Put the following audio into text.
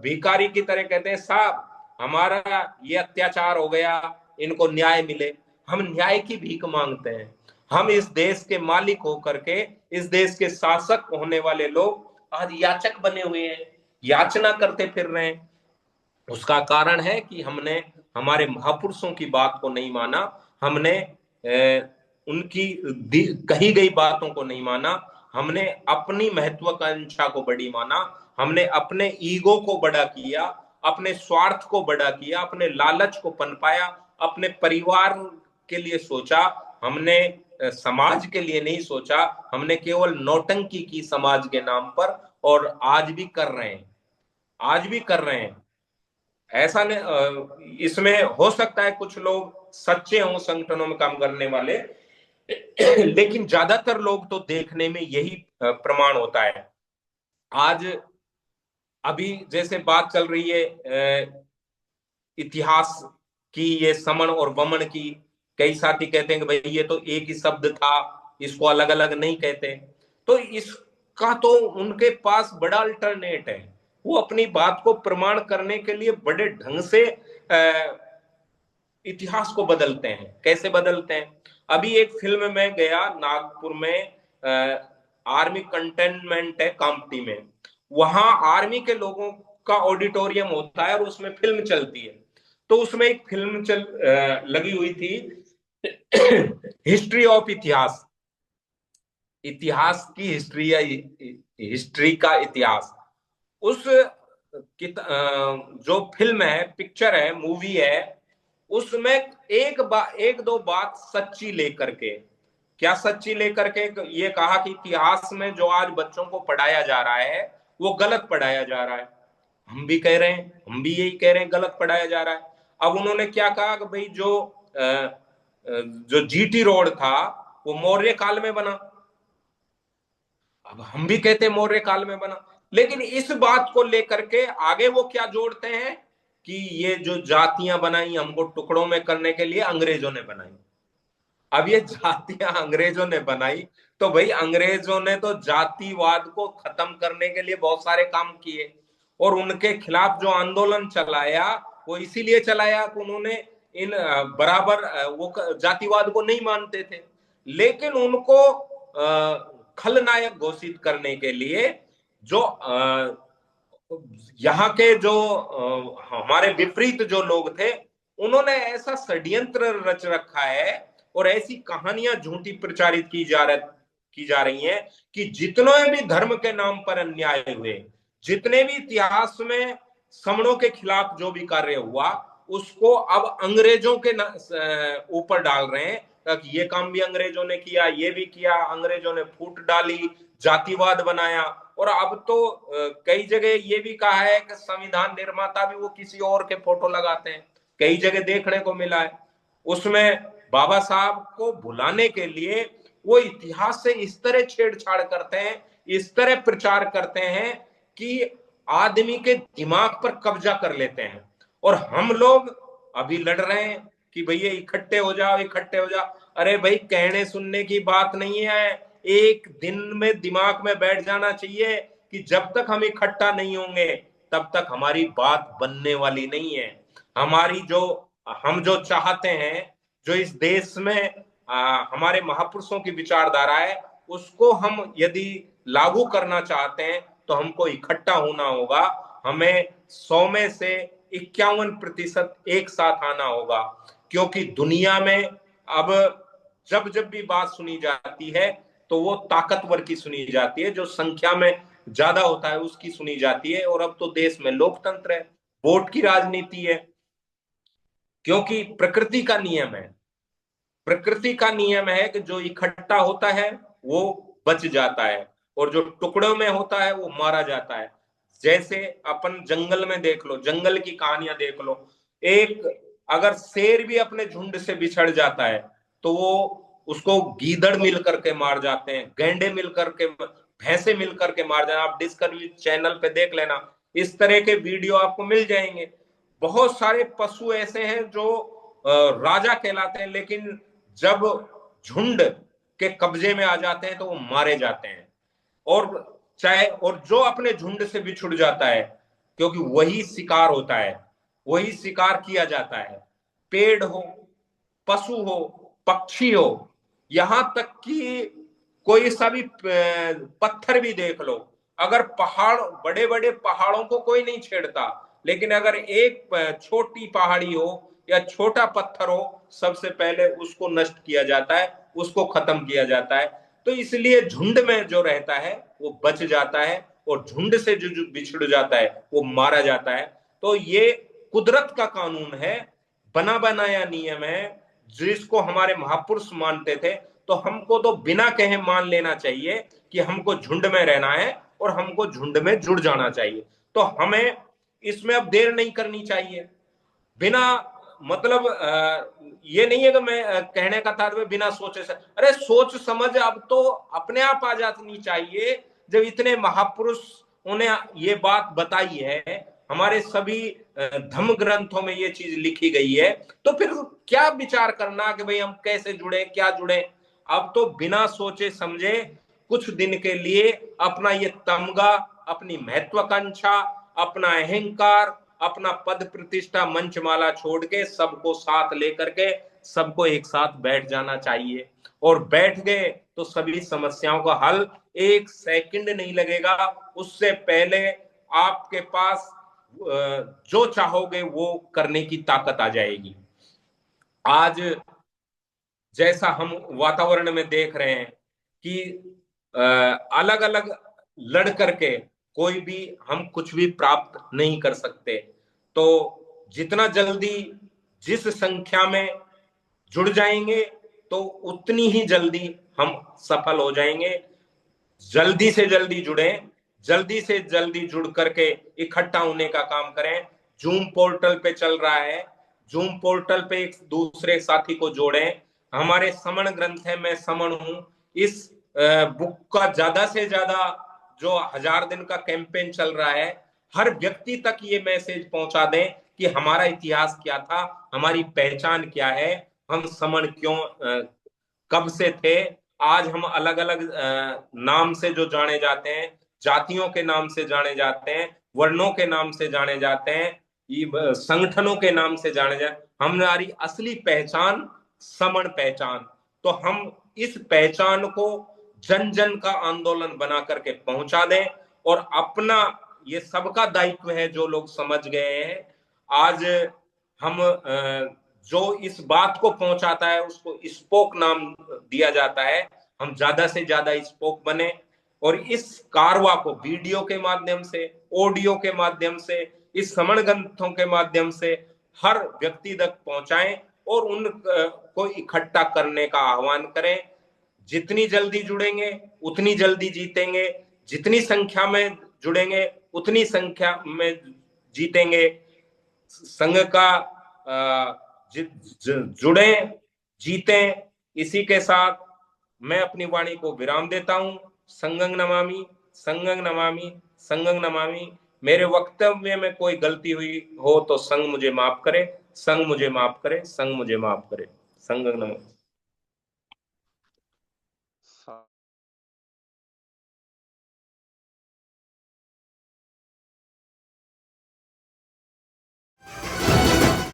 भिखारी की तरह कहते हैं, साहब हमारा ये अत्याचार हो गया, इनको न्याय मिले। हम न्याय की भीख मांगते हैं। हम इस देश के मालिक होकर के, इस देश के शासक होने वाले लोग आज याचक बने हुए हैं, याचना करते फिर रहे हैं। उसका कारण है कि हमने हमारे महापुरुषों की बात को नहीं माना, हमने उनकी कही गई बातों को नहीं माना, हमने अपनी महत्वाकांक्षा को बड़ी माना, हमने अपने ईगो को बड़ा किया, अपने स्वार्थ को बड़ा किया, अपने लालच को पनपाया, अपने परिवार के लिए सोचा, हमने समाज के लिए नहीं सोचा, हमने केवल नौटंकी की समाज के नाम पर। और आज भी कर रहे हैं, आज भी कर रहे हैं। ऐसा नहीं, इसमें हो सकता है कुछ लोग सच्चे हों संगठनों में काम करने वाले, लेकिन ज्यादातर लोग तो देखने में यही प्रमाण होता है। आज अभी जैसे बात चल रही है इतिहास की, ये समण और वमन की, कई साथी कहते हैं कि भाई ये तो एक ही शब्द था, इसको अलग अलग नहीं कहते। तो इसका तो उनके पास बड़ा अल्टरनेट है। वो अपनी बात को प्रमाण करने के लिए बड़े ढंग से इतिहास को बदलते हैं। कैसे बदलते हैं? अभी एक फिल्म में गया नागपुर में, आर्मी कंटेनमेंट है कामटी में, वहां आर्मी के लोगों का ऑडिटोरियम होता है और उसमें फिल्म चलती है। तो उसमें एक फिल्म लगी हुई थी, हिस्ट्री ऑफ इतिहास, इतिहास की हिस्ट्री या हिस्ट्री का इतिहास। उस जो फिल्म है, पिक्चर है, मूवी है, उसमें एक दो बात सच्ची लेकर के, क्या सच्ची लेकर के ये कहा कि इतिहास में जो आज बच्चों को पढ़ाया जा रहा है वो गलत पढ़ाया जा रहा है। हम भी कह रहे हैं, हम भी यही कह रहे हैं, गलत पढ़ाया जा रहा है। अब उन्होंने क्या कहा कि भाई जो जीटी रोड था वो मौर्य काल में बना। अब हम भी कहते हैं मौर्य काल में बना, लेकिन इस बात को लेकर के आगे वो क्या जोड़ते हैं कि ये जो जातियां बनाई हमको टुकड़ों में करने के लिए अंग्रेजों ने बनाई। अब ये जातियां अंग्रेजों ने बनाई, तो भाई अंग्रेजों ने तो जातिवाद को खत्म करने के लिए बहुत सारे काम किए, और उनके खिलाफ जो आंदोलन चलाया वो इसीलिए चलाया कि उन्होंने इन बराबर वो जातिवाद को नहीं मानते थे। लेकिन उनको खलनायक घोषित करने के लिए जो यहाँ के जो हमारे विपरीत जो लोग थे, उन्होंने ऐसा षड्यंत्र रच रखा है और ऐसी कहानियां झूठी प्रचारित की जा रही हैं कि जितने भी धर्म के नाम पर अन्याय हुए, जितने भी इतिहास में समणों के खिलाफ जो भी कार्य हुआ, उसको अब अंग्रेजों के ऊपर डाल रहे हैं कि ये काम भी अंग्रेजों ने किया, ये भी किया, अंग्रेजों ने फूट डाली, जातिवाद बनाया। और अब तो कई जगह ये भी कहा है कि संविधान निर्माता भी वो किसी और के फोटो लगाते हैं, कई जगह देखने को मिला है। उसमें बाबा साहब को भुलाने के लिए वो इतिहास से इस तरह छेड़छाड़ करते हैं, इस तरह प्रचार करते हैं कि आदमी के दिमाग पर कब्जा कर लेते हैं। और हम लोग अभी लड़ रहे हैं कि भैया इकट्ठे हो जाओ, इकट्ठे हो जाओ। अरे भाई, कहने सुनने की बात नहीं है, एक दिन में दिमाग में बैठ जाना चाहिए कि जब तक हम इकट्ठा नहीं होंगे तब तक हमारी बात बनने वाली नहीं है। हमारी जो हम जो चाहते हैं, जो इस देश में हमारे महापुरुषों की विचारधारा है, उसको हम यदि लागू करना चाहते हैं तो हमको इकट्ठा होना होगा। हमें 100 में से 51% एक साथ आना होगा, क्योंकि दुनिया में अब जब जब भी बात सुनी जाती है तो वो ताकतवर की सुनी जाती है, जो संख्या में ज्यादा होता है उसकी सुनी जाती है। और अब तो देश में लोकतंत्र है, वोट की राजनीति है, क्योंकि प्रकृति का नियम है। प्रकृति का नियम है कि जो इकट्ठा होता है वो बच जाता है, और जो टुकड़ों में होता है वो मारा जाता है। जैसे अपन जंगल में देख लो, जंगल की कहानियां देख लो। एक अगर शेर भी अपने झुंड से बिछड़ जाता है तो वो उसको गीदड़ मिल करके मार जाते हैं, गैंडे मिल करके, भैंसे मिल करके मार जाना। आप डिस्कवरी चैनल पे देख लेना, इस तरह के वीडियो आपको मिल जाएंगे। बहुत सारे पशु ऐसे हैं जो राजा कहलाते हैं, लेकिन जब झुंड के कब्जे में आ जाते हैं तो वो मारे जाते हैं। और चाहे और जो अपने झुंड से बिछुड़ जाता है क्योंकि वही शिकार होता है, वही शिकार किया जाता है। पेड़ हो, पशु हो, पक्षी हो, यहां तक कि कोई सा भी पत्थर भी देख लो, अगर पहाड़, बड़े बड़े पहाड़ों को कोई नहीं छेड़ता, लेकिन अगर एक छोटी पहाड़ी हो या छोटा पत्थर हो, सबसे पहले उसको नष्ट किया जाता है, उसको खत्म किया जाता है। तो इसलिए झुंड में जो रहता है वो बच जाता है, और झुंड से जो बिछड़ जाता है वो मारा जाता है। तो ये कुदरत का कानून है, बना बनाया नियम है, जिसको हमारे महापुरुष मानते थे। तो हमको तो बिना कहे मान लेना चाहिए कि हमको झुंड में रहना है और हमको झुंड में जुड़ जाना चाहिए। तो हमें इसमें अब देर नहीं करनी चाहिए। बिना मतलब ये नहीं है कि मैं कहने का तात्पर्य बिना सोचे से, अरे सोच समझ अब तो अपने आप आ जानी चाहिए। जब इतने महापुरुष उन्हें ये बात बताई है, हमारे सभी धर्म ग्रंथों में ये चीज लिखी गई है, तो फिर क्या विचार करना कि भाई हम कैसे जुड़े, क्या जुड़े। अब तो बिना सोचे समझे कुछ दिन के लिए अपना ये तमगा, अपनी महत्वाकांक्षा, अपना अहंकार, अपना पद प्रतिष्ठा, मंचमाला छोड़ के सबको साथ लेकर के सबको एक साथ बैठ जाना चाहिए। और बैठ गए तो सभी समस्याओं का हल एक सेकंड नहीं लगेगा। उससे पहले आपके पास जो चाहोगे वो करने की ताकत आ जाएगी। आज जैसा हम वातावरण में देख रहे हैं कि अलग अलग लड़ करके कोई भी हम कुछ भी प्राप्त नहीं कर सकते। तो जितना जल्दी जिस संख्या में जुड़ जाएंगे तो उतनी ही जल्दी हम सफल हो जाएंगे। जल्दी से जल्दी जुड़े, जल्दी से जल्दी जुड़ करके इकट्ठा होने का काम करें। जूम पोर्टल पे चल रहा है, जूम पोर्टल पे एक दूसरे साथी को जोड़ें। हमारे समण ग्रंथ है, मैं समण हूं, इस बुक का ज्यादा से ज्यादा जो 1000 दिन का कैंपेन चल रहा है, हर व्यक्ति तक ये मैसेज पहुंचा दें कि हमारा इतिहास क्या था, हमारी पहचान क्या है, हम समण क्यों कब से थे। आज हम अलग अलग नाम से जो जाने जाते हैं, जातियों के नाम से जाने जाते हैं, वर्णों के नाम से जाने जाते हैं, ये संगठनों के नाम से जाने जाते, हमारी असली पहचान समण पहचान। तो हम इस पहचान को जन जन का आंदोलन बना करके पहुंचा दें। और अपना ये सबका दायित्व है, जो लोग समझ गए हैं आज हम जो इस बात को पहुंचाता है उसको स्पोक नाम दिया जाता है। हम ज्यादा से ज्यादा स्पोक बने और इस कारवा को वीडियो के माध्यम से, ऑडियो के माध्यम से, इस श्रवण ग्रंथों के माध्यम से हर व्यक्ति तक पहुंचाएं और उन को इकट्ठा करने का आह्वान करें। जितनी जल्दी जुड़ेंगे उतनी जल्दी जीतेंगे, जितनी संख्या में जुड़ेंगे उतनी संख्या में जीतेंगे। संघ का जुड़े, जीते। इसी के साथ मैं अपनी वाणी को विराम देता हूं। संगं नमामि, संगं नमामि, संगं नमामि। मेरे वक्तव्य में कोई गलती हुई हो तो संघ मुझे माफ करे, संघ मुझे माफ करे, संघ मुझे माफ करे। संगं नमामि।